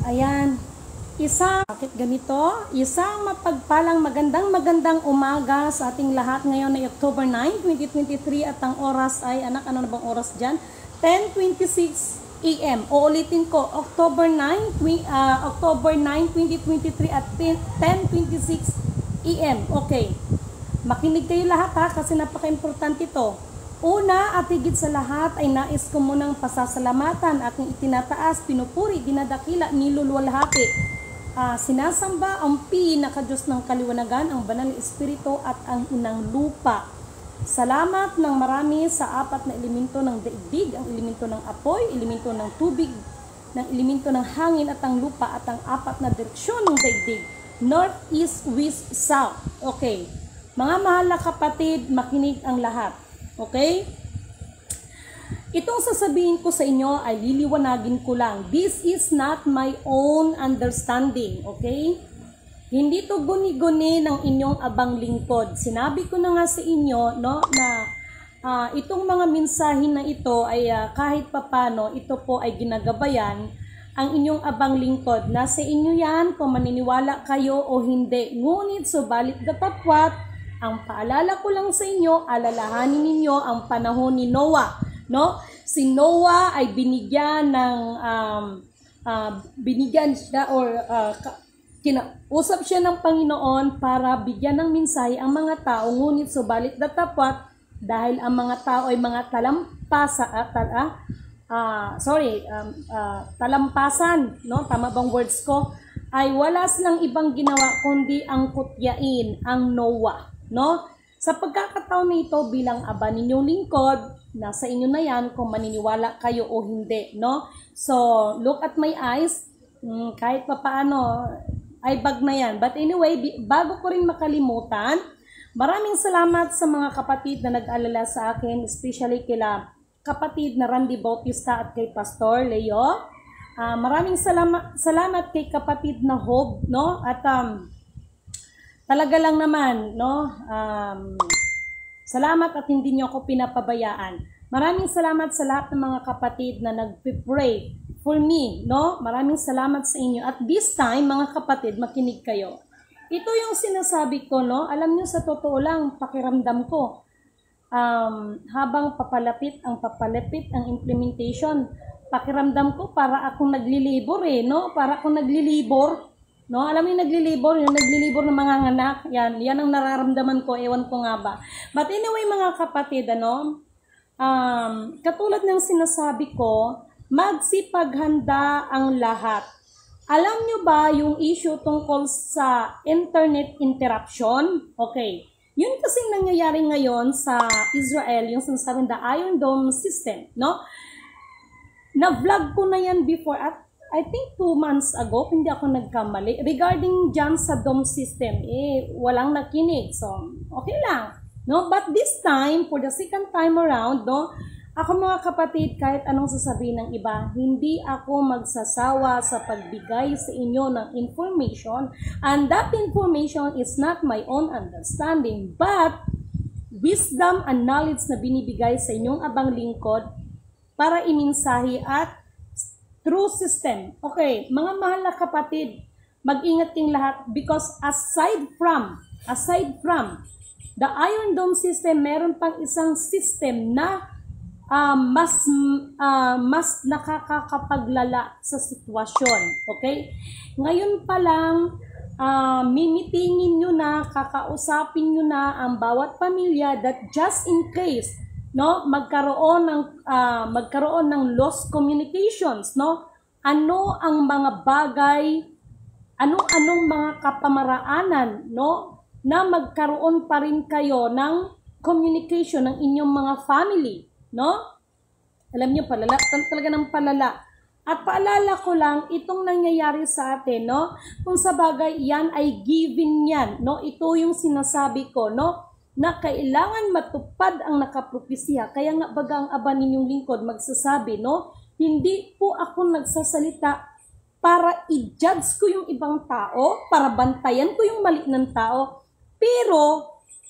Ayan. Bakit ganito? Isang mapagpalang magandang umaga sa ating lahat ngayon na October 9, 2023 at ang oras ay, ano na bang oras dyan? 10:26 AM. Uulitin ko, October 9, 2023 at 10:26 AM. Okay. Makinig kayo lahat ha, kasi napaka-importante ito. Una at higit sa lahat ay nais ko munang pasasalamatan, aking itinataas, pinupuri, dinadakila, niluluwalhati. Sinasamba ang pinaka-Diyos ng kaliwanagan, ang banal na espiritu at ang inang lupa. Salamat ng marami sa apat na elemento ng daigdig, ang elemento ng apoy, elemento ng tubig, ng elemento ng hangin at ang lupa at ang apat na direksyon ng daigdig. North, East, West, South. Okay. Mga mahal na kapatid, makinig ang lahat. Okay? Itong sasabihin ko sa inyo ay liliwanagin ko lang. This is not my own understanding. Okay? Hindi to guni-guni ng inyong abang lingkod. Sinabi ko na nga sa inyo no, na itong mga mensahe na ito ay kahit papano ito po ay ginagabayan ang inyong abang lingkod. Nasa inyo yan kung maniniwala kayo o hindi. Ngunit subalit datapwat, ang paalala ko lang sa inyo, alalahanin ninyo ang panahon ni Noah, no? Si Noah ay binigyan siya or kinausap siya ng Panginoon para bigyan ng mensahe ang mga tao, ngunit subalit datapwat dahil ang mga tao ay mga talampasan, no? Tama bang words ko? Ay wala silang ibang ginawa kundi ang kutyain ang Noah. No? Sa pagkakataon nito bilang aba ninyong lingkod, nasa inyo na yan kung maniniwala kayo o hindi, no? So, look at my eyes, kahit pa paano, ay bag na yan. But anyway, bago ko rin makalimutan, maraming salamat sa mga kapatid na nag-alala sa akin, especially kila kapatid na Randy Bautista at kay Pastor Leo. Maraming salamat kay kapatid na Hope, no? At talaga lang naman, no? Salamat at hindi niyo ako pinapabayaan. Maraming salamat sa lahat ng mga kapatid na nagpe-pray for me, no? Maraming salamat sa inyo. At this time, mga kapatid, makinig kayo. Ito yung sinasabi ko, no? Alam niyo, sa totoo lang, pakiramdam ko. Habang papalapit ang implementation, pakiramdam ko para akong naglilibor no? Para akong naglilibor. No, alam niyo yung naglilibor ng mga anak, yan ang nararamdaman ko, ewan ko nga ba. But anyway mga kapatid, katulad ng sinasabi ko, magsipaghanda ang lahat. Alam niyo ba yung issue tungkol sa internet interruption? Okay, yun kasing nangyayari ngayon sa Israel, yung sinasabing the Iron Dome system, no? Na-vlog ko na yan before at I think 2 months ago, hindi ako nagkamali. Regarding dyan sa dome system, walang nakinig. So, okay lang. No? But this time, for the second time around, no, ako mga kapatid, kahit anong sasabihin ng iba, hindi ako magsasawa sa pagbigay sa inyo ng information. And that information is not my own understanding, but wisdom and knowledge na binibigay sa inyong abang lingkod para iminsahi at true system. Okay, mga mahal na kapatid, mag-ingat ting lahat because aside from the Iron Dome system, meron pang isang system na mas nakakapaglala sa sitwasyon. Okay? Ngayon pa lang, mimitingin nyo na, kakausapin nyo na ang bawat pamilya that just in case no, magkaroon ng lost communications, no? Ano ang mga bagay, anong mga kapamaraanan, no, na magkaroon pa rin kayo ng communication ng inyong mga family, no? Alam niyo, palala, talaga ng palala. At paalala ko lang, itong nangyayari sa atin, no? Kung sa bagay, yan ay given yan, no? Ito yung sinasabi ko, no? Na kailangan matupad ang nakapropesya. Kaya nga baga ang aba ninyong lingkod magsasabi, no? Hindi po ako nagsasalita para i-judge ko yung ibang tao, para bantayan ko yung mali ng tao. Pero,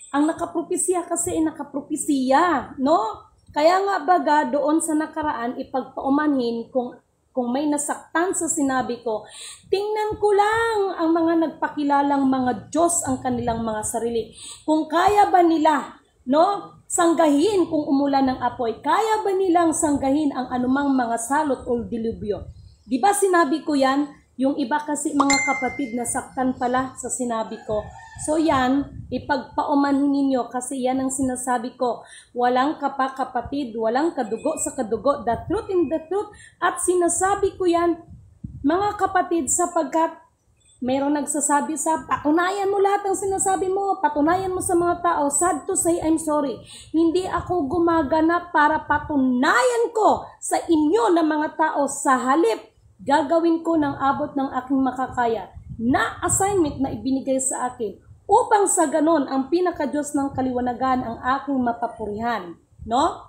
ang nakapropesya kasi ay nakapropesya, no? Kaya nga baga doon sa nakaraan ipagpaumanhin kung kung may nasaktan sa sinabi ko, tingnan ko lang ang mga nagpakilalang mga Diyos ang kanilang mga sarili. Kung kaya ba nila, no, sanggahin kung umulan ng apoy, kaya ba nilang sanggahin ang anumang mga salot o dilubyo? Di ba sinabi ko yan? Yung iba kasi mga kapatid nasaktan pala sa sinabi ko. So yan, ipagpaumanhin ninyo kasi yan ang sinasabi ko. Walang kapatid, walang kadugo sa kadugo, the truth in the truth. At sinasabi ko yan, mga kapatid, sapagkat mayroong nagsasabi sa, patunayan mo lahat ng sinasabi mo, patunayan mo sa mga tao. Sad to say, I'm sorry. Hindi ako gumaganap para patunayan ko sa inyo na mga tao. Sa halip, gagawin ko ng abot ng aking makakaya na assignment na ibinigay sa akin upang sa ganon ang pinaka-Diyos ng kaliwanagan ang aking mapapurihan. No?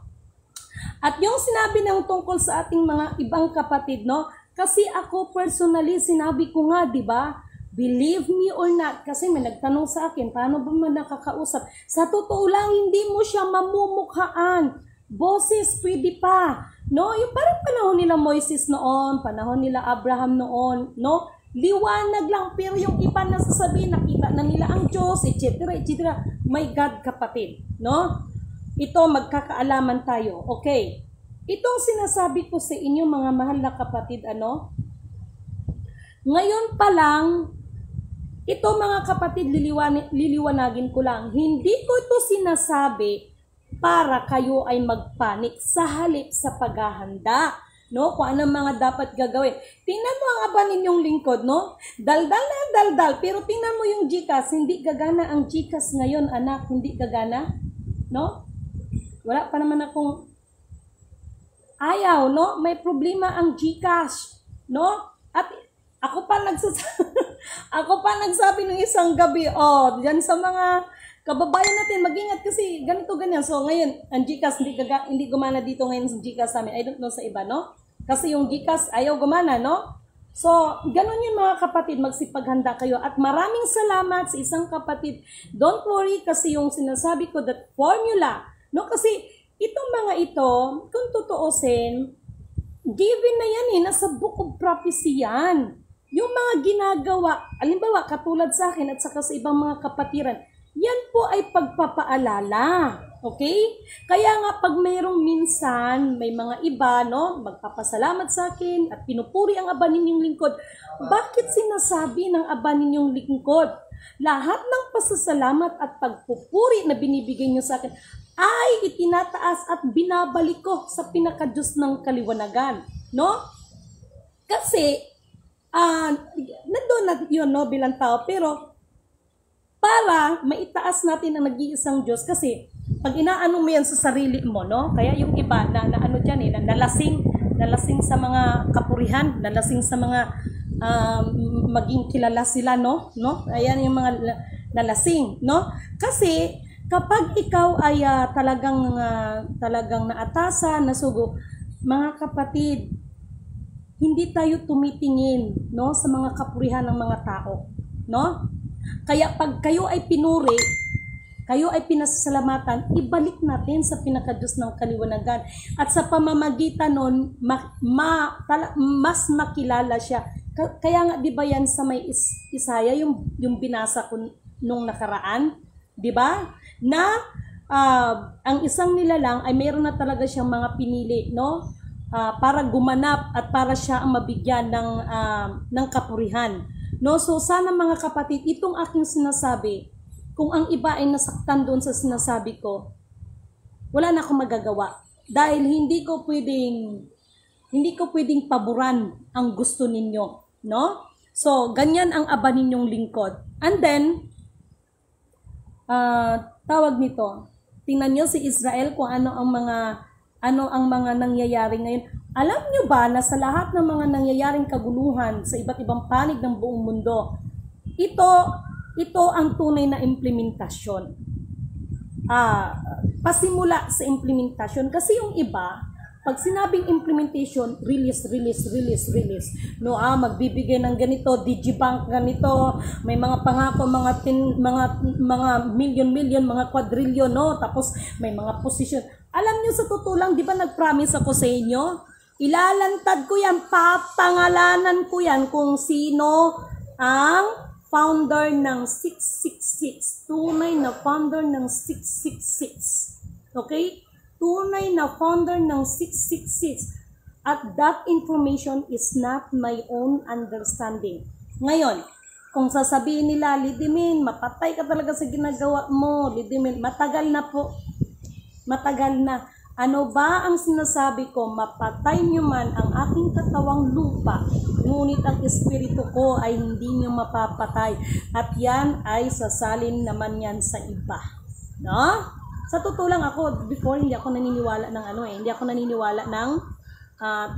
At yung sinabi ng tungkol sa ating mga ibang kapatid, no? Kasi ako personally, sinabi ko nga, di ba? Believe me or not, kasi may nagtanong sa akin, paano ba man nakakausap? Sa totoo lang, hindi mo siya mamumukhaan. Boses, pwede pa. No? Yung parang panahon nila Moises noon, panahon nila Abraham noon, no? Liwanag lang, pero yung iba na sasabihin, nakita na nila ang Diyos, etc., etc. My God, kapatid, no? Ito, magkakaalaman tayo. Okay. Itong sinasabi ko sa inyo, mga mahal na kapatid, ano? Ngayon pa lang, ito mga kapatid, liliwanagin ko lang. Hindi ko ito sinasabi para kayo ay magpanik sa halip sa paghahanda. No, kung anong mga dapat gagawin. Tingnan mo ang aba ninyong lingkod, no? Daldal na daldal, pero tingnan mo yung GCash, hindi gagana ang GCash ngayon, anak, hindi gagana. No? Wala pa naman akong ayaw, no? May problema ang GCash, no? At ako pa nagsabi ng isang gabi, oh, diyan sa mga kababayan natin, mag-ingat kasi ganito ganyan. So ngayon, ang GCash hindi gumana dito ngayon sa GCash sa amin. I don't know sa iba, no? Kasi yung GCash ayaw gumana, no? So, ganun yung mga kapatid, magsipaghanda kayo. At maraming salamat sa isang kapatid. Don't worry kasi yung sinasabi ko, that formula, no? Kasi itong mga ito, kung tutuusin, given na yan nasa book of prophecy yan. Yung mga ginagawa, alimbawa, katulad sa akin at saka sa ibang mga kapatiran, yan po ay pagpapaalala. Okay? Kaya nga pag mayroong minsan, may mga iba, no, magpapasalamat sa akin at pinupuri ang aba ninyong lingkod. Bakit sinasabi ng aba ninyong lingkod? Lahat ng pasasalamat at pagpupuri na binibigay niyo sa akin ay itinataas at binabalik ko sa pinaka-Diyos ng kaliwanagan. No? Kasi, nandun na yun, no, bilang tao, pero para maitaas natin ang nag-iisang Diyos kasi pag inaano mo yan sa sarili mo, no? Kaya yung iba na ano dyan nalasing sa mga kapurihan, nalasing sa mga maging kilala sila, no? Ayan yung mga nalasing, no? Kasi kapag ikaw ay talagang naatasan, nasugo, mga kapatid, hindi tayo tumitingin, no, sa mga kapurihan ng mga tao, no? Kaya pag kayo ay pinuri, kayo ay pinasasalamatan, ibalik natin sa pinaka-Diyos ng kaliwanagan. At sa pamamagitan nun, mas makilala siya. Kaya nga, di ba yan sa may Isaya, yung binasa ko nung nakaraan? Di ba? Na ang isang nilalang ay mayroon na talaga siyang mga pinili, no? Para gumanap at para siya ang mabigyan ng kapurihan. No, so sana mga kapatid, itong aking sinasabi, kung ang iba ay nasaktan doon sa sinasabi ko, wala na akong magagawa. Dahil hindi ko pwedeng paboran ang gusto ninyo, no? So, ganyan ang aba ninyong lingkod. And then, tawag nito, tingnan niyo si Israel kung ano ang mga nangyayari ngayon. Alam nyo ba na sa lahat ng mga nangyayaring kaguluhan sa iba't ibang panig ng buong mundo, ito ang tunay na implementasyon. Pasimula sa implementasyon. Kasi yung iba, pag sinabing implementation, release. No, magbibigay ng ganito, digibank ganito, may mga pangako, mga million, mga quadrillion, no? Tapos may mga position. Alam niyo sa totoo lang, di ba nag-promise ako sa inyo? Ilalantad ko yan, papangalanan ko yan kung sino ang founder ng 666. Tunay na founder ng 666. Okay? Tunay na founder ng 666. At that information is not my own understanding. Ngayon, kung sasabihin nila, Lidimin, mapatay ka talaga sa ginagawa mo. Lidimin, matagal na po. Matagal na. Ano ba ang sinasabi ko? Mapatay nyo man ang aking katawang lupa, ngunit ang espiritu ko ay hindi nyo mapapatay. At yan ay sasalin naman yan sa iba. No? Sa totoo lang ako, before hindi ako naniniwala ng hindi ako naniniwala ng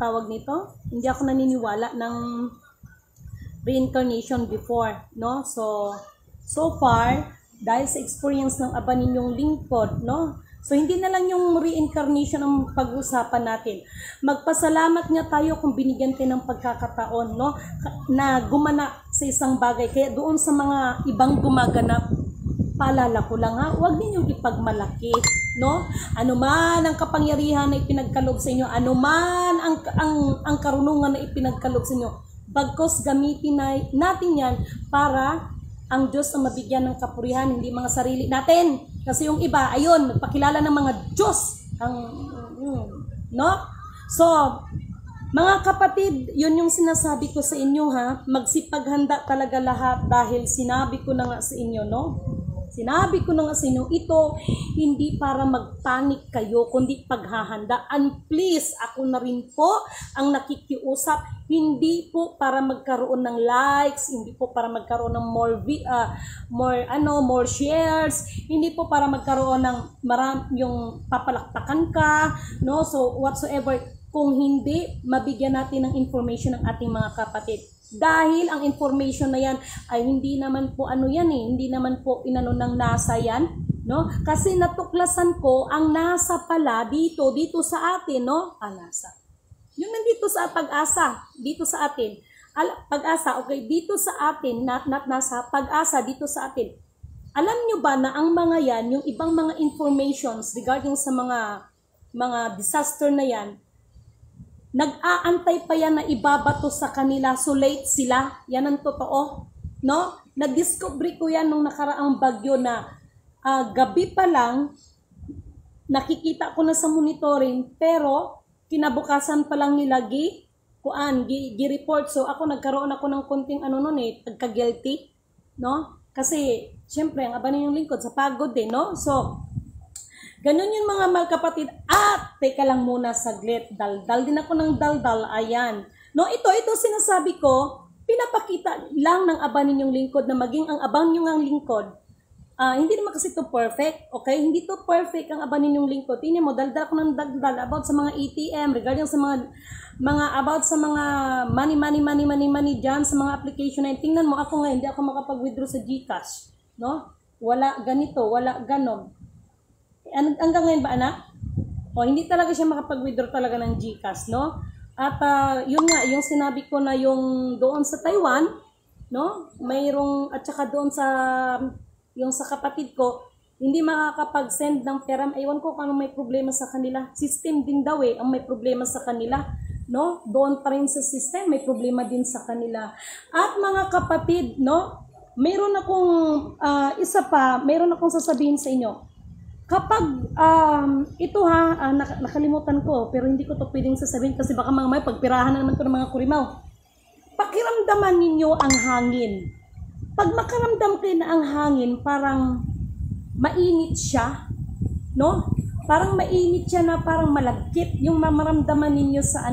tawag nito. Hindi ako naniniwala ng reincarnation before, no? So far, dahil sa experience ng aba ninyong lingkod, no? So, hindi na lang yung reincarnation ang pag-usapan natin. Magpasalamat nga tayo kung binigyan tayo ng pagkakataon, no? Na gumana sa isang bagay. Kaya doon sa mga ibang gumaganap, paalala ko lang ha, huwag ninyong ipagmalaki, no? Ano man ang kapangyarihan na ipinagkaloob sa inyo, ano man ang karunungan na ipinagkaloob sa inyo, bagkos gamitin natin yan para ang Diyos ang mabigyan ng kapurihan, hindi mga sarili natin. Kasi yung iba, ayun, nagpakilala ng mga Diyos. No? So, mga kapatid, yun yung sinasabi ko sa inyo ha. Magsipaghanda talaga lahat dahil sinabi ko na nga sa inyo, no? Sinabi ko na nga sa inyo, ito hindi para magpanik kayo, kundi paghahanda. And please, ako na rin po ang nakikiusap, hindi po para magkaroon ng likes, hindi po para magkaroon ng more shares, hindi po para magkaroon ng yung papalakpakan ka, no? So whatsoever, kung hindi mabigyan natin ng information ng ating mga kapatid. Dahil ang information na yan ay hindi naman po hindi naman po inano ng NASA yan, no? Kasi natuklasan ko ang NASA pala dito sa atin, no? NASA. Yung nandito sa Pag-asa, dito sa atin. Pag-asa, okay, dito sa atin, not NASA, Pag-asa dito sa atin. Alam nyo ba na ang mga yan, yung ibang mga informations regarding sa mga disaster na yan, nag-aantay pa yan na ibabato sa kanila, so late sila. Yan ang totoo, no? Na-discover ko yan nung nakaraang bagyo na gabi pa lang, nakikita ko na sa monitoring, pero kinabukasan pa lang nila gi-report. So ako nagkaroon ako ng konting pagka-guilty, no? Kasi syempre ang aba ninyong lingkod sa pagod no? So ganun yung mga kapatid. At teka lang muna saglit, daldal din ako ng daldal, ayan. No, ito sinasabi ko, pinapakita lang ng aba ninyong lingkod na maging ang abang ninyong lingkod. Hindi naman kasi ito perfect, okay? Hindi to perfect ang aba ninyong lingkod. Tingnan mo, daldal ako ng daldal about sa mga ATM, regarding sa mga about sa mga money dyan, sa mga application na tingnan mo, ako nga, hindi ako makapag-withdraw sa GCash, no? Wala ganito, wala ganon. Hanggang ngayon ba, anak? Hindi talaga siya makapag-withdraw talaga ng GCash, no? At yun nga, yung sinabi ko na yung doon sa Taiwan, no? Mayroong, at saka doon yung sa kapatid ko, hindi makakapag-send ng pera. Ewan ko kung ano may problema sa kanila. System din daw ang may problema sa kanila, no? Doon pa rin sa system, may problema din sa kanila. At mga kapatid, no? Mayroon akong sasabihin sa inyo. Kapag ito nakalimutan ko, pero hindi ko to pwedeng sasabihin kasi baka mamaya pagpirahan na naman ko ng mga kurimaw. Pakiramdaman ninyo ang hangin. Pag makaramdam kayo na ang hangin, parang mainit siya, no? Parang mainit siya na parang malagkit yung mamaramdaman ninyo sa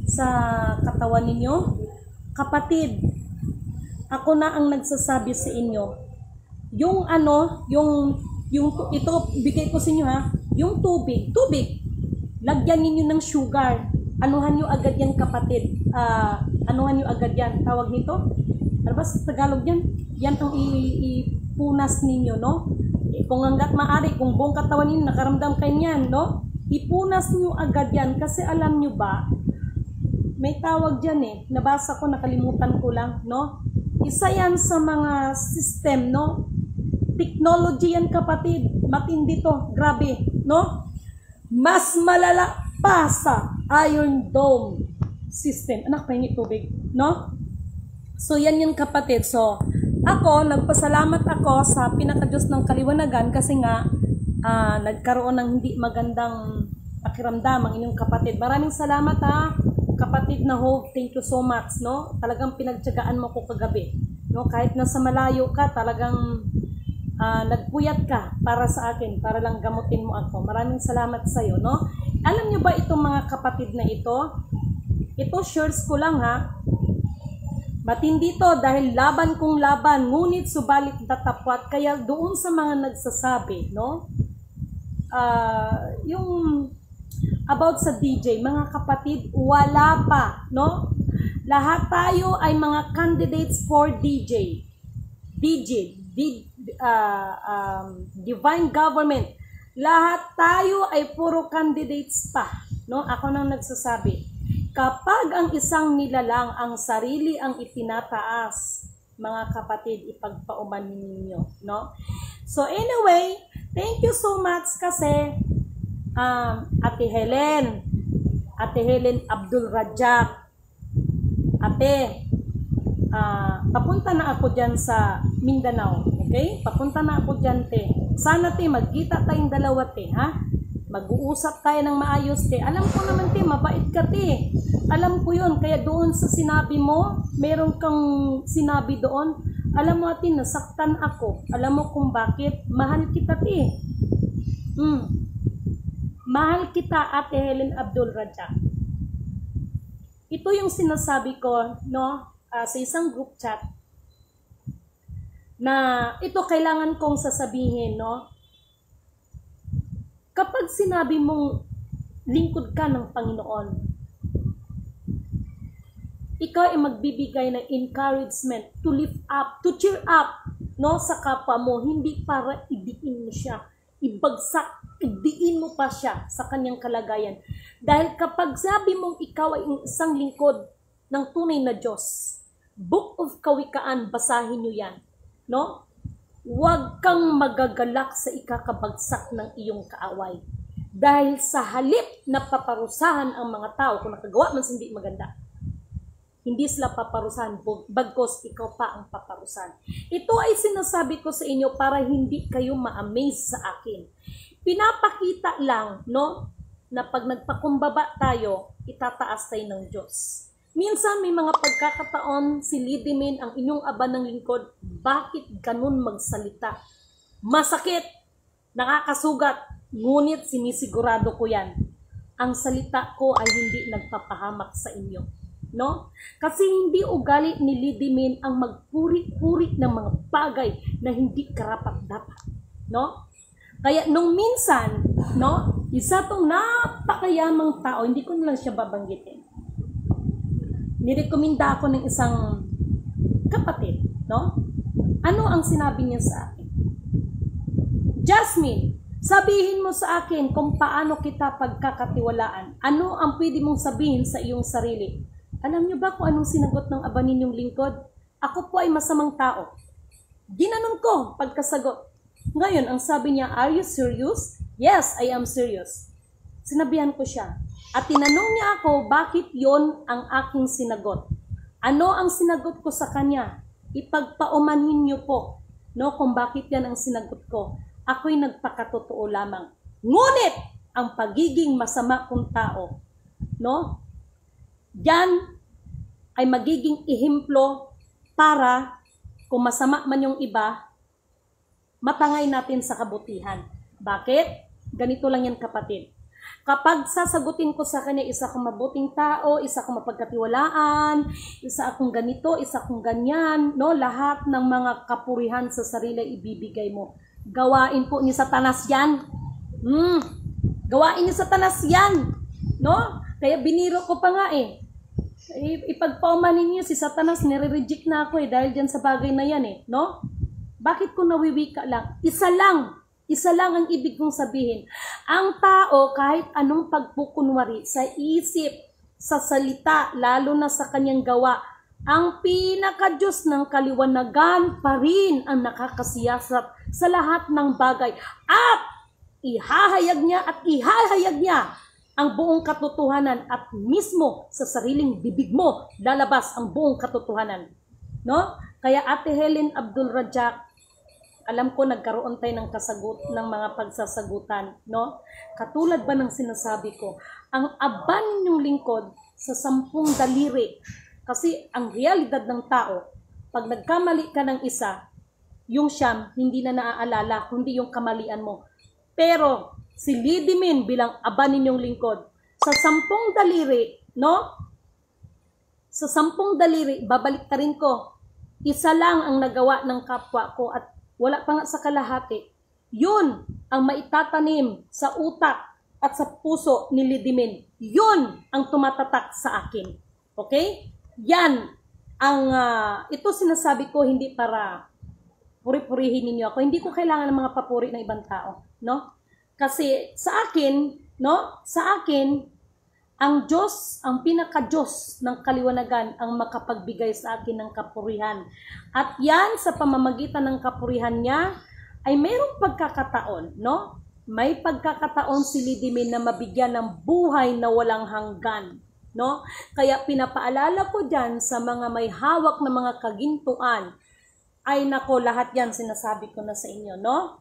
sa katawan ninyo. Kapatid, ako na ang nagsasabi sa inyo. Yung ito, bigay ko sa inyo yung tubig, lagyan ninyo ng sugar, anuhan nyo agad yan kapatid, anuhan nyo agad yan, tawag nito, ano ba sa Tagalog yan? Yan ang ipunas ninyo, no? Kung hanggat maaari, kung buong katawan ninyo, nakaramdam kayo niyan, no? Ipunas nyo agad yan, kasi alam nyo ba, may tawag dyan nabasa ko, nakalimutan ko lang, no? Isa yan sa mga system, no? Technology yan kapatid, matindi to, grabe, no? Mas malala pa sa Iron Dome system. Anak, pahingi tubig, no? So, yan yun kapatid. So, ako, nagpasalamat ako sa pinaka-Diyos ng kaliwanagan kasi nga, nagkaroon ng hindi magandang pakiramdam ang inyong kapatid. Maraming salamat kapatid na Hope. Thank you so much, no? Talagang pinagtiyagaan mo ko kagabi. No? Kahit nasa malayo ka, talagang nagpuyat ka para sa akin, para lang gamutin mo ako. Maraming salamat sa iyo, no? Alam niyo ba itong mga kapatid na ito? Ito, shares ko lang Matindi to dahil laban kong laban, ngunit subalit tatapwat. Kaya doon sa mga nagsasabi, no? Yung about sa DJ, mga kapatid, wala pa, no? Lahat tayo ay mga candidates for DJ. Divine Government. Lahat tayo ay puro candidates pa, no? Ako nang nagsasabi. Kapag ang isang nilalang ang sarili ang itinataas, mga kapatid, ipagpaumanin ninyo, no? So anyway, thank you so much kasi Ate Helen Abdul Rajak, ate, papunta na ako dyan sa Mindanao, okay? Papunta na ako dyan, te. Sana, te, magkita tayong dalawa, te, ha? Mag-uusap tayo ng maayos, te. Alam ko naman, te, mabait ka, te. Alam ko yun. Kaya doon sa sinabi mo, meron kang sinabi doon. Alam mo, ate, nasaktan ako. Alam mo kung bakit? Mahal kita, te. Mahal kita, Ate Helen Abdul Rajak. Ito yung sinasabi ko, no, sa isang group chat, na ito kailangan kong sasabihin, no? Kapag sinabi mong lingkod ka ng Panginoon, ikaw ay magbibigay ng encouragement to lift up, to cheer up, no, sa kapwa mo, hindi para idiin mo siya, ibagsak, idiin mo pa siya sa kanyang kalagayan. Dahil kapag sabi mong ikaw ay isang lingkod ng tunay na Diyos, Book of Kawikaan, basahin nyo yan, no? Huwag kang magagalak sa ikakabagsak ng iyong kaaway. Dahil sa halip na paparusahan ang mga tao, kung nakagawa man hindi maganda, hindi sila paparusahan, bagkos ikaw pa ang paparusahan. Ito ay sinasabi ko sa inyo para hindi kayo ma-amaze sa akin. Pinapakita lang, no, na pag nagpakumbaba tayo, itataas tayo ng Diyos. Minsan may mga pagkakataon, silidimin ang inyong aba ng lingkod, bakit ganun magsalita? Masakit, nakakasugat, ngunit sinisigurado ko yan. Ang salita ko ay hindi nagpapahamak sa inyo. No? Kasi hindi ugali ni Lidimin ang magpuri-puri ng mga bagay na hindi karapat-dapat. No? Kaya nung minsan, no, isa tong napakayamang tao, hindi ko na lang siya babanggitin. Nirekomenda ako ng isang kapatid, no? Ano ang sinabi niya sa akin? Jasmine, sabihin mo sa akin kung paano kita pagkakatiwalaan. Ano ang pwede mong sabihin sa iyong sarili? Alam niyo ba kung anong sinagot ng aba ninyong lingkod? Ako po ay masamang tao. Ginanon ko pagkasagot. Ngayon, ang sabi niya, are you serious? Yes, I am serious. Sinabihan ko siya. At tinanong niya ako, bakit yon ang aking sinagot? Ano ang sinagot ko sa kanya? Ipagpaumanhin niyo po, no, kung bakit yan ang sinagot ko. Ako'y nagpakatotoo lamang. Ngunit, ang pagiging masama kong tao, no, yan ay magiging ehemplo para kung masama man yung iba, matangay natin sa kabutihan. Bakit? Ganito lang yan, kapatid. Kapag sasagutin ko sa kanya, isa akong mabuting tao, isa akong mapagkatiwalaan, isa akong ganito, isa akong ganyan, no? Lahat ng mga kapurihan sa sarili ibibigay mo. Gawain po ni Satanas yan. Gawain ni Satanas yan. No? Kaya biniro ko pa nga ipagpaumanin niyo si Satanas, nire-reject na ako dahil dyan sa bagay na yan no? Bakit ko nawiwika lang? Isa lang ang ibig kong sabihin. Ang tao, kahit anong pagpukunwari sa isip, sa salita, lalo na sa kanyang gawa, ang pinaka-Diyos ng kaliwanagan pa rin ang nakakasiyasat sa lahat ng bagay. At ihahayag niya ang buong katotohanan at mismo sa sariling bibig mo lalabas ang buong katotohanan. No? Kaya Ate Helen Abdul Rajak, alam ko nagkaroon tayo ng mga pagsasagutan, no? Katulad ba ng sinasabi ko, ang aba ninyong lingkod sa 10 daliri. Kasi ang realidad ng tao, pag nagkamali ka ng isa, yung siyam hindi na naaalala, kundi yung kamalian mo. Pero si Lidimin bilang aba ninyong lingkod, sa 10 daliri, no? Sa 10 daliri, babalik ta rin ko, isa lang ang nagawa ng kapwa ko at wala pa nga sa kalahati. Yun ang maitatanim sa utak at sa puso ni Lidimin. Yun ang tumatatak sa akin. Okay? Yan ang, ito sinasabi ko hindi para puri-purihin ninyo ako. Hindi ko kailangan ng mga papuri ng ibang tao. No? Kasi sa akin, no? Sa akin, ang Diyos, ang pinaka-Diyos ng kaliwanagan ang makapagbigay sa akin ng kapurihan. At yan sa pamamagitan ng kapurihan niya ay mayroong pagkakataon, no? May pagkakataon si Lidimin na mabigyan ng buhay na walang hanggan, no? Kaya pinapaalala ko diyan sa mga may hawak na mga kagintuan, ay nako, lahat yan sinasabi ko na sa inyo, no?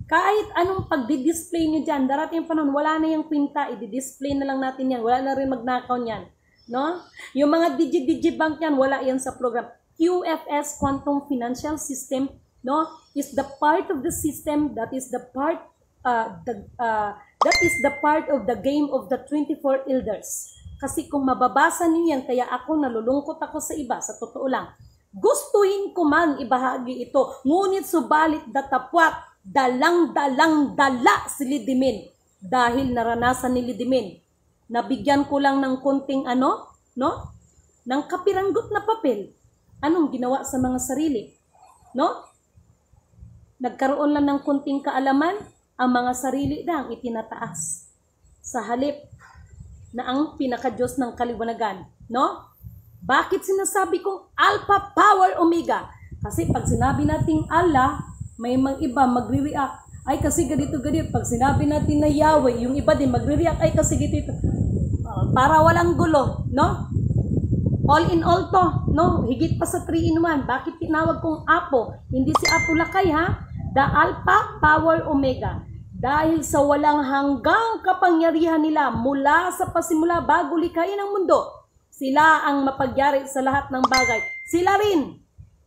Kahit anong pagdi-display nyo dyan, darating yung panahon, wala na yung kwinta, i-display na lang natin yan, wala na rin magnakaw niyan, no? Yung mga digi-bank yan, wala yan sa program. QFS, Quantum Financial System, no, is the part of the system that is the part of the game of the 24 elders. Kasi kung mababasa niyo yan, kaya ako nalulungkot ako sa iba, sa totoo lang. Gustuhin ko man ibahagi ito, ngunit subalit datapwat, dalang-dala si Lidimin dahil naranasan ni Lidimin. Nabigyan ko lang ng konting no? Ng kapiranggot na papel. Anong ginawa sa mga sarili? No? Nagkaroon lang ng konting kaalaman, ang mga sarili lang itinataas. Sa halip na ang pinaka-Diyos ng kaliwanagan. No? Bakit sinasabi kong Alpha Power Omega? Kasi pag sinabi nating Allah, may mga iba magre-react, ay kasi ganito. Pag sinabi natin na Yahweh, yung iba din magre-react, ay kasi ganito. Para walang gulo, no? All in all to, no? Higit pa sa 3-in-1. Bakit tinawag kong Apo? Hindi si Apo Lakay, ha? The Alpha Power Omega. Dahil sa walang hanggang kapangyarihan nila mula sa pasimula bago likhain ang mundo, sila ang mapagyari sa lahat ng bagay. Sila rin,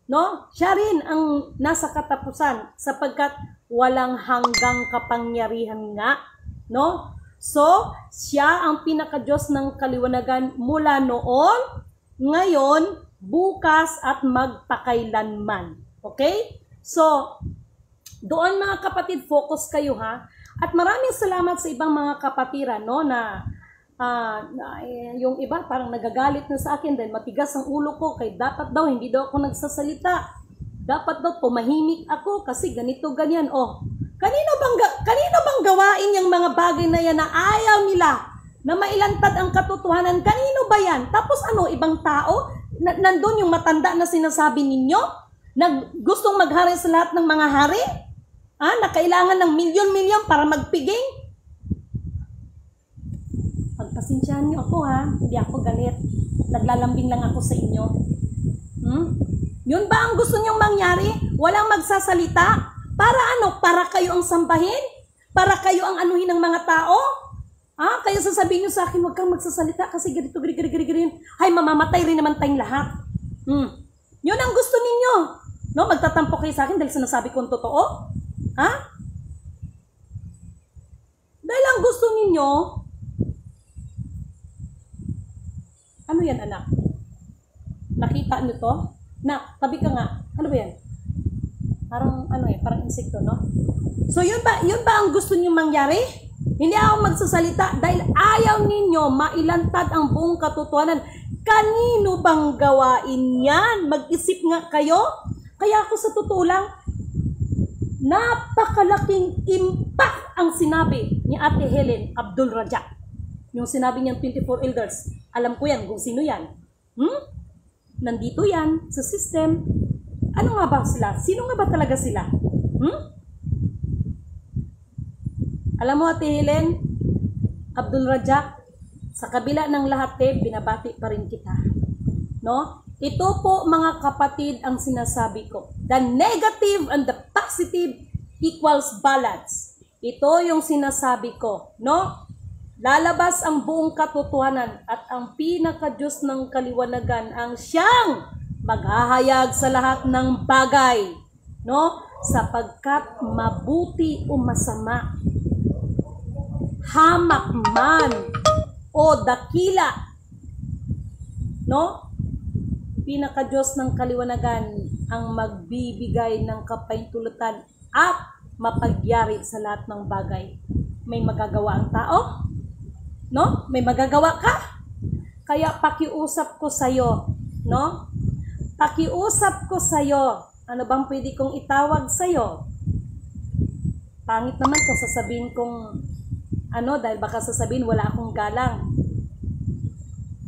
no? Siya rin ang nasa katapusan sapagkat walang hanggang kapangyarihan nga, no? So, siya ang pinaka-Diyos ng kaliwanagan mula noon, ngayon, bukas at magpakailanman. Okay? So, doon mga kapatid, focus kayo, ha? At maraming salamat sa ibang mga kapatiran, no, na yung iba parang nagagalit na sa akin dahil matigas ang ulo ko, kay dapat daw hindi daw ako nagsasalita, dapat daw tumahimik ako kasi ganito ganyan. Kanino bang gawain yung mga bagay na yan na ayaw nila na mailantad ang katotohanan? Kanino ba yan? Tapos ibang tao nandun yung matanda na sinasabi ninyo na gustong maghari sa lahat ng mga hari, na kailangan ng milyon-milyon para magpiging. Pagpasensyahan niyo ako, ha? Hindi ako galit. Naglalambing lang ako sa inyo. Yun ba ang gusto niyong mangyari? Walang magsasalita? Para ano? Para kayo ang sambahin? Para kayo ang anuhin ng mga tao? Kaya sasabihin niyo sa akin, huwag kang magsasalita kasi ganito. Ay, mamamatay rin naman tayong lahat. Yun ang gusto ninyo. No? Magtatampo kayo sa akin dahil sinasabi kong totoo? Dahil ang gusto ninyo, ano yan, anak? Nakita niyo to? Tabi ka nga. Ano ba yan? Parang parang insekto, no? So yun ba ang gusto niyo mangyari? Hindi ako magsasalita dahil ayaw ninyo mailantad ang buong katotohanan. Kanino bang gawain yan? Mag-isip nga kayo. Kaya ako sa totoo lang, napakalaking impact ang sinabi ni Ate Helen Abdul Rajak. Yung sinabi niyang 24 elders. Alam ko yan kung sino yan. Nandito yan sa system. Ano nga ba sila? Sino nga ba talaga sila? Alam mo, Ate Helen, Abdul Rajak, sa kabila ng lahat binabati pa rin kita. No? Ito po mga kapatid ang sinasabi ko. The negative and the positive equals balance. Ito yung sinasabi ko, no? Lalabas ang buong katotohanan at ang pinaka-Diyos ng kaliwanagan ang siyang maghahayag sa lahat ng bagay, no? Sapagkat mabuti o masama, hamak man o dakila, no? Pinaka-Diyos ng kaliwanagan ang magbibigay ng kapahintulutan at mapagyari sa lahat ng bagay. May magagawa ang tao? No? May magagawa ka? Kaya pakiusap ko sa'yo, no? Pakiusap ko sa'yo. Ano bang pwede kong itawag sa'yo? Pangit naman kung sasabihin kong dahil baka sasabihin wala akong galang.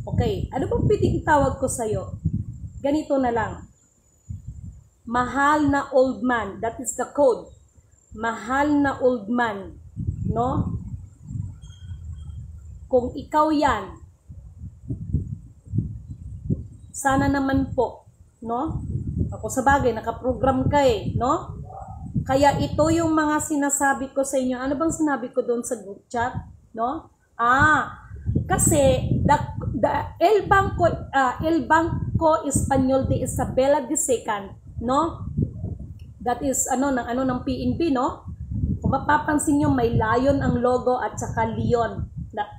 Okay, ano bang pwede itawag ko sa'yo? Ganito na lang. Mahal na old man, that is the code. Mahal na old man, no? Kung ikaw yan, sana naman po, no? Ako sa bagay, nakaprogram ka no? Kaya ito yung mga sinasabi ko sa inyo. Ano bang sinabi ko doon sa group chat, no? Kasi El Banco Espanyol de Isabela II, no? That is ng PNB, no? Kung mapapansin niyo may lion ang logo at saka leon.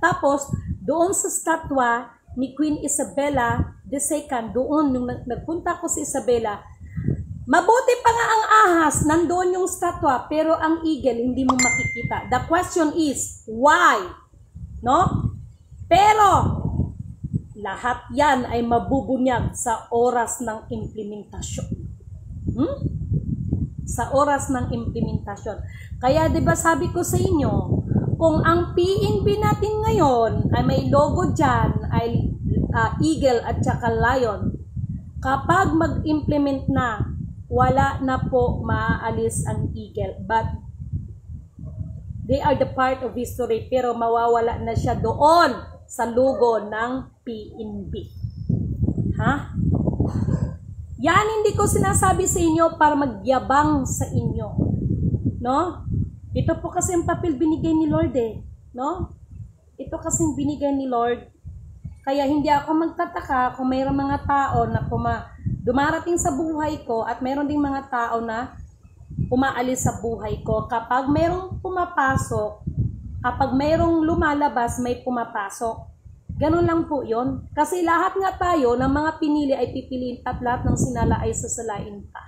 Tapos doon sa statwa ni Queen Isabella II, doon nung nagpunta ko sa Isabela, mabuti pa nga ang ahas, nandoon yung statwa, pero ang eagle hindi mo makikita. The question is, why? No? Pero lahat yan ay mabubunyag sa oras ng implementasyon. Sa oras ng implementasyon. Kaya 'di ba sabi ko sa inyo, kung ang PNB natin ngayon ay may logo dyan, ay eagle at saka lion, kapag mag-implement na, wala na po maaalis ang eagle. But they are the part of history, pero mawawala na siya doon sa logo ng PNB. Ha? Yan hindi ko sinasabi sa inyo para magyabang sa inyo. No? Ito po kasi ang papel binigay ni Lord no? Ito kasi binigay ni Lord. Kaya hindi ako magtataka kung mayroong mga tao na dumarating sa buhay ko at mayroon ding mga tao na umaalis sa buhay ko. Kapag mayroong pumapasok, kapag mayroong lumalabas, may pumapasok. Ganun lang po yon. Kasi lahat nga tayo ng mga pinili ay pipiliin at lahat ng sinala ay sasalain pa.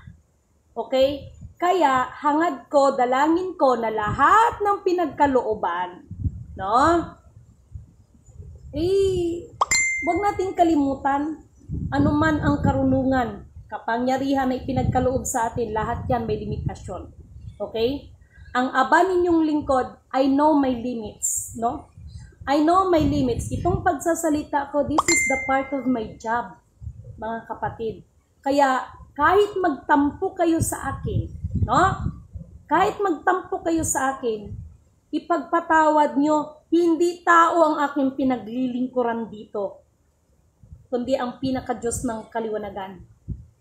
Okay? Kaya hangad ko, dalangin ko na lahat ng pinagkalooban, no? Huwag nating kalimutan, anuman ang karunungan, kapangyarihan na ipinagkaloob sa atin, lahat yan may limitasyon. Okay? Ang aba ninyong lingkod, I know my limits, no? I know my limits. Itong pagsasalita ko, this is the part of my job, mga kapatid. Kaya kahit magtampo kayo sa akin, no? Kahit magtampo kayo sa akin, ipagpatawad nyo, hindi tao ang aking pinaglilingkuran dito, kundi ang pinaka-Diyos ng kaliwanagan.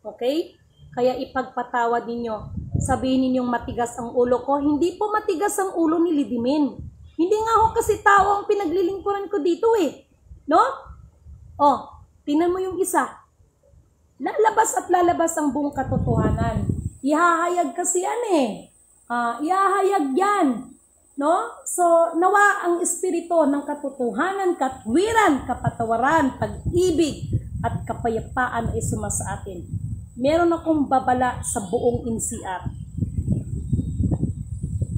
Okay? Kaya ipagpatawad ninyo. Sabihin ninyong matigas ang ulo ko. Hindi po matigas ang ulo ni Lidimin. Hindi nga ako kasi tao ang pinaglilingkuran ko dito No? Tingnan mo yung isa. Lalabas at lalabas ang buong katotohanan. Ihahayag kasi yan ihahayag yan. No? So, nawa ang espiritu ng katotohanan, katwiran, kapatawaran, pag-ibig, at kapayapaan ay sumasa atin. Meron akong babala sa buong NCR.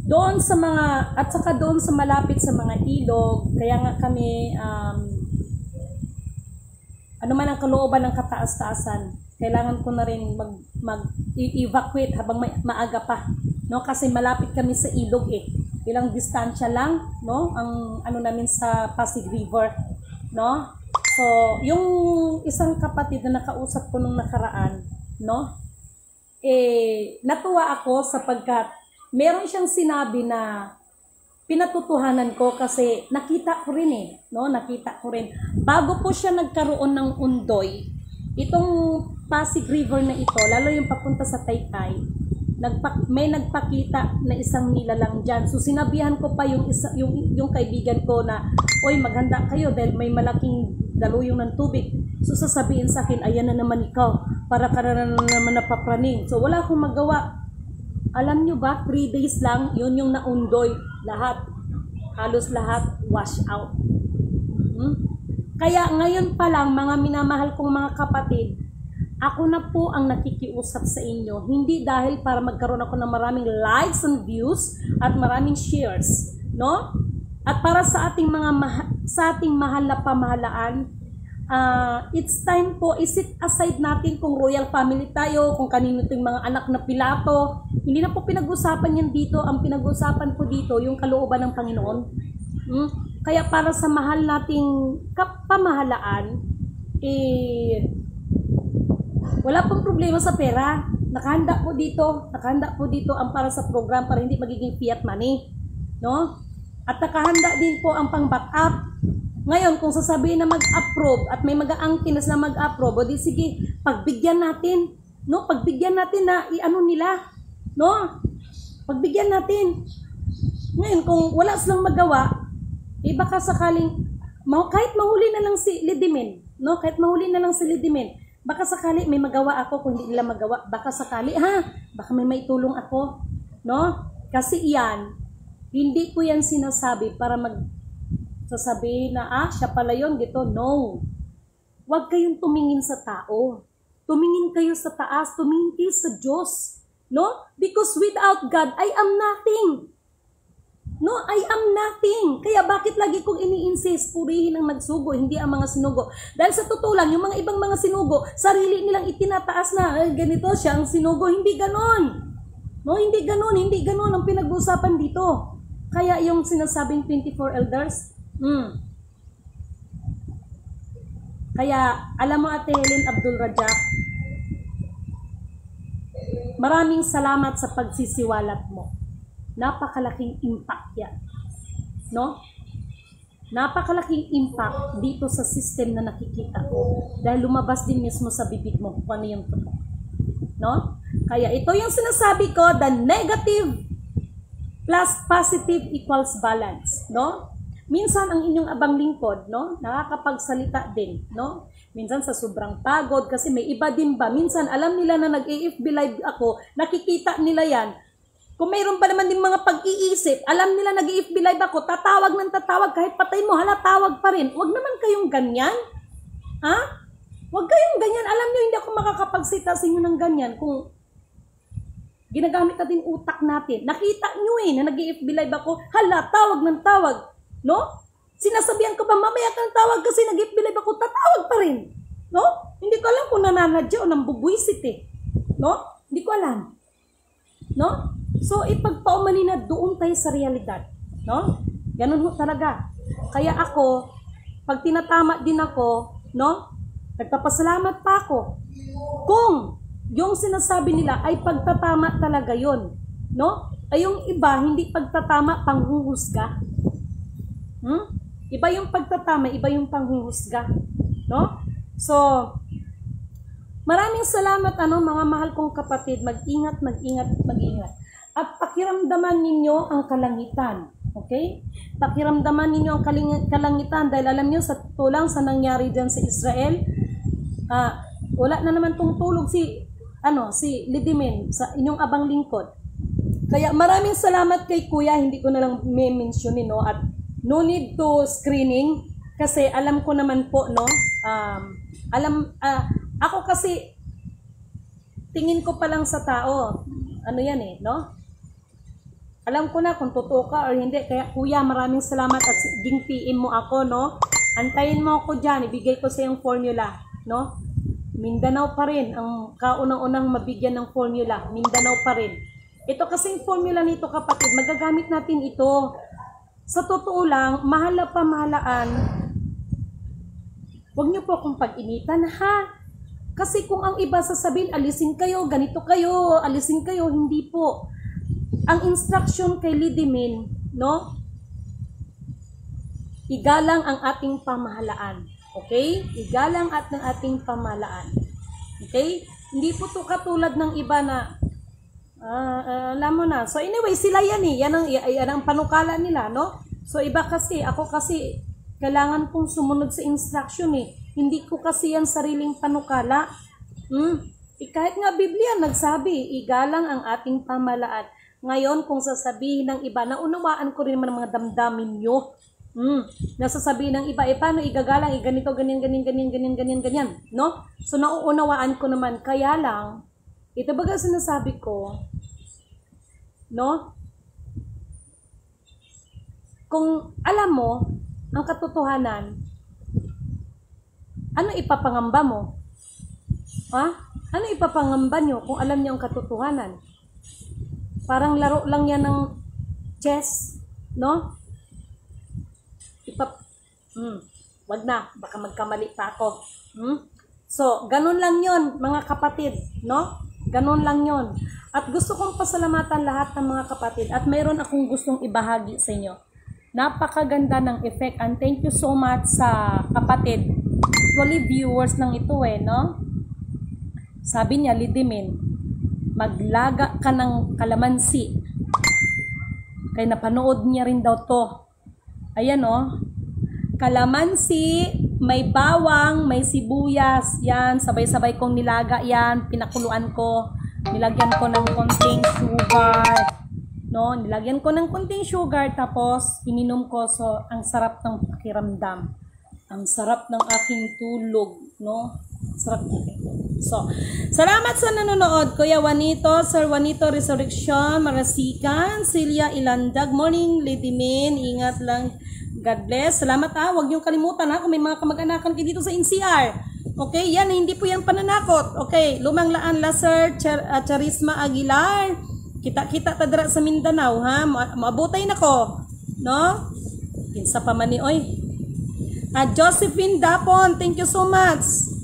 Doon sa mga, at saka doon sa malapit sa mga ilog, kaya nga kami, ano man ang kalooban ng kataas-taasan, kailangan ko na rin mag-evacuate habang maaga pa. No? Kasi malapit kami sa ilog Ilang distansya lang, no? Ang ano namin sa Pasig River, no? So, yung isang kapatid na nakausap ko nung nakaraan, no? Natuwa ako sapagkat meron siyang sinabi na pinatutuhanan ko kasi nakita ko rin no? Nakita ko rin. Bago po siya nagkaroon ng Undoy, itong Pasig River na ito, lalo yung papunta sa Taytay, may nagpakita na isang nilalang dyan. So sinabihan ko pa yung kaibigan ko na, oy, maghanda kayo dahil may malaking daluyong ng tubig. So sasabihin sa akin, ayan na naman ikaw, para ka na naman napapraning. So wala akong magawa. Alam nyo ba, 3 days lang, yun yung naundoy. Lahat, halos lahat, wash out. Kaya ngayon pa lang, mga minamahal kong mga kapatid, ako na po ang nakikiusap sa inyo. Hindi dahil para magkaroon ako ng maraming likes and views at maraming shares, no? At para sa ating mahal na pamahalaan, it's time po, isit aside natin kung royal family tayo, kung kanino itong mga anak na Pilato. Hindi na po pinag-usapan yan dito. Ang pinag-usapan po dito, yung kalooban ng Panginoon. Kaya para sa mahal nating pamahalaan, wala pong problema sa pera. Nakahanda po dito ang para sa program para hindi magiging fiat money, no? At nakahanda din po ang pang-backup. Ngayon, kung sasabihin na mag-approve at may mag-aangkinas na mag-approve, o di sige, pagbigyan natin, no? Pagbigyan natin na iano nila, no? Pagbigyan natin. Ngayon, kung wala silang magawa, baka sakaling kahit mahuli na lang si Lidimen, no? Kahit mahuli na lang si Lidimen, baka sakali may magawa ako. Kung hindi nila magawa, baka sakali, baka may maitulong ako, no? Kasi iyan, hindi ko yan sinasabi para sasabihin na, siya pala yun, gito. No. Huwag kayong tumingin sa tao. Tumingin kayo sa taas, tumingin kayo sa Diyos, no? Because without God, I am nothing. No, I am nothing. Kaya bakit lagi kong ini-insist, purihin ang nagsugo, hindi ang mga sinugo. Dahil sa totoo lang, yung mga ibang mga sinugo, sarili nilang itinataas na, ganito siya ang sinugo. Hindi ganon. No, hindi ganon ang pinag-uusapan dito. Kaya yung sinasabing 24 elders, Kaya, alam mo Ate Helen Abdul Rajak, maraming salamat sa pagsisiwalat mo. Napakalaking impact yan. No? Napakalaking impact dito sa system na nakikita ko. Dahil lumabas din mismo sa bibig mo kung ano yung totoo. No? Kaya ito yung sinasabi ko, the negative plus positive equals balance. No? Minsan ang inyong abang lingkod, no? Nakakapagsalita din. No? Minsan sa sobrang pagod kasi may iba din ba. Minsan alam nila na nag-AFB live ako, nakikita nila yan. Kung mayroon pa naman din mga pag-iisip, alam nila nag-AFB live ako, tatawag ng tatawag, kahit patay mo, tawag pa rin. Huwag naman kayong ganyan. Ha? Huwag kayong ganyan. Alam nyo, hindi ako makakapagsita sa inyo ng ganyan kung ginagamit natin utak natin. Nakita nyo na nag-AFB live ako, tawag ng tawag. No? Sinasabihan ko pa, mamaya kang tawag kasi nag-AFB live ako, tatawag pa rin. No? Hindi ko alam kung nananadya o nambubwisit No? Hindi ko alam. No? So, ipagpaumanin na doon tayo sa realidad. No? Ganun ho talaga. Kaya ako, pag tinatama din ako, no? Nagpapasalamat pa ako. Kung yung sinasabi nila ay pagtatama talaga yon, no? Ay yung iba, hindi pagtatama, panghuhusga. Iba yung pagtatama, iba yung panghuhusga. No? So, maraming salamat, mga mahal kong kapatid. Mag-ingat, mag-ingat, mag-ingat. At pakiramdaman ninyo ang kalangitan. Okay? Pakiramdaman ninyo ang kalangitan dahil alam nyo sa tulang sa nangyari dyan sa Israel, wala na naman tulog si Lidimen sa inyong abang lingkod. Kaya maraming salamat kay Kuya, hindi ko na lang mentionin, no? At no need to screening kasi alam ko naman po, no? Ako kasi tingin ko pa lang sa tao. Ano yan no? Alam ko na kung totoo ka or hindi. Kaya Kuya, maraming salamat at ding PM mo ako, no? Antayin mo ako dyan. Ibigay ko sa yung formula, no? Mindanao pa rin. Ang kaunang-unang mabigyan ng formula. Mindanao pa rin. Ito kasing formula nito, kapatid. Magagamit natin ito. Sa totoo lang, mahal na pamahalaan. Huwag niyo po akong pag-initan, ha? Kasi kung ang iba sasabihin, alisin kayo, ganito kayo, alisin kayo, hindi po. Ang instruction kay Lidimen, no? igalang ang ating pamahalaan. Okay? Igalang at ng ating pamahalaan. Okay? Hindi po to katulad ng iba na alam mo na. So anyway, sila yan eh. Yan ang panukala nila, no? So iba kasi, ako kasi kailangan kong sumunod sa instruction eh. Hindi ko kasi yan sariling panukala. Kahit nga Biblia nagsabi, igalang ang ating pamahalaan. Ngayon, kung sasabihin ng iba, naunawaan ko rin naman ang mga damdamin nyo. Nasasabihin ng iba, paano igagalang, ganito, ganyan, no? So, nauunawaan ko naman. Kaya lang, ito baga sinasabi ko, no? Kung alam mo, ang katotohanan, ano ipapangamba mo? Ano ipapangamba nyo kung alam niyo ang katotohanan? Parang laro lang yan ng chess, no? Wag na, baka magkamali pa ako. So, ganun lang yon mga kapatid, no? Ganun lang yon. At gusto kong pasalamatan lahat ng mga kapatid at mayroon akong gustong ibahagi sa inyo. Napakaganda ng effect and thank you so much sa kapatid. Actually, viewers lang ito no? Sabi niya, Lidimin, maglaga ka ng kalamansi. Kaya napanood niya rin daw to. Ayan kalamansi, may bawang, may sibuyas, yan, sabay-sabay kong nilaga yan, pinakuluan ko, nilagyan ko ng konting sugar, no, nilagyan ko ng konting sugar, tapos ininom ko, so ang sarap ng pakiramdam, ang sarap ng aking tulog, no, sarap ng So, salamat sa nanonood, Kuya Juanito, Sir Juanito Resurrection, Marasikan, Celia Ilandag, morning, Lady Min, ingat lang, God bless. Salamat huwag niyong kalimutan kung may mga kamag-anakan kayo dito sa NCR. Okay, yan, hindi po yan pananakot. Okay, Lumang Laan Laser, Charisma Aguilar, kita-kita tadra sa Mindanao, maabutay na ko, no? Kinsa pa man ni, oy. Josephine Dapon, thank you so much.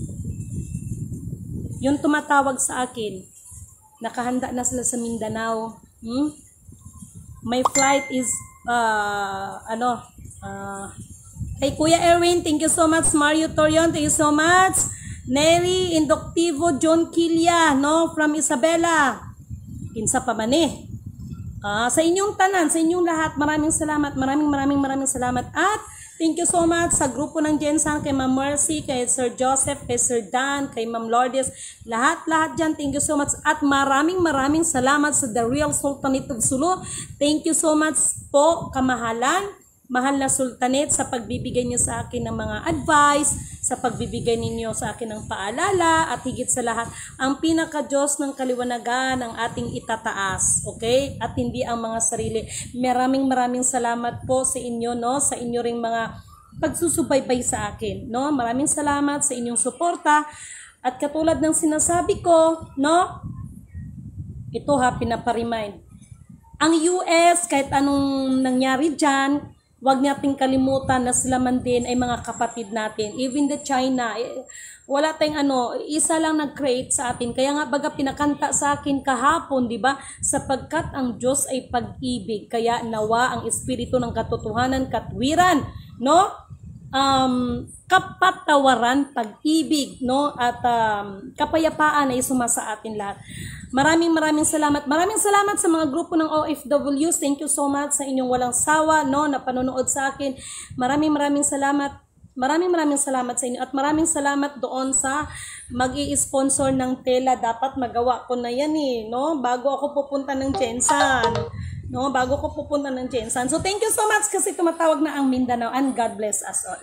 Yung tumatawag sa akin, nakahanda na sila sa Mindanao. My flight is, kay Kuya Erwin, thank you so much. Mario Torion, thank you so much. Nelly Indoctivo, John Kilia, no, from Isabela. Kinsa pa man sa inyong tanan, sa inyong lahat, maraming salamat, maraming salamat. At thank you so much sa grupo ng Jensan, kay Ma'am Mercy, kay Sir Joseph, kay Sir Dan, kay Ma'am Lourdes, lahat dyan, thank you so much. At maraming salamat sa The Real Sultanate of Sulu. Thank you so much po, kamahalan, mahal na Sultanate, sa pagbibigay niyo sa akin ng mga advice, sa pagbibigay ninyo sa akin ng paalala, at higit sa lahat, ang pinaka-Diyos ng kaliwanagan ang ating itataas, okay? At hindi ang mga sarili. Maraming salamat po sa inyo, no? Sa inyo ring mga pagsusubaybay sa akin, no? Maraming salamat sa inyong suporta. At katulad ng sinasabi ko, no? Ito pinapa-remind. Ang US, kahit anong nangyari dyan, huwag nating kalimutan na sila man din ay mga kapatid natin. Even the China, wala tayong isa lang nag-create sa atin. Kaya nga baga pinakanta sa akin kahapon, di ba? Sapagkat ang Diyos ay pag-ibig. Kaya nawa ang espiritu ng katotohanan, katwiran, no? Kapatawaran, pag-ibig, no? At kapayapaan ay sumasa atin lahat. Maraming salamat. Maraming salamat sa mga grupo ng OFWs. Thank you so much sa inyong walang sawa, no, na panonood sa akin. Maraming salamat. Maraming salamat sa inyo. At maraming salamat doon sa mag-i-sponsor ng tela. Dapat magawa ko na yan no? Bago ako pupunta ng Jensan. No, So thank you so much kasi tumatawag na ang Mindanao, and God bless us all.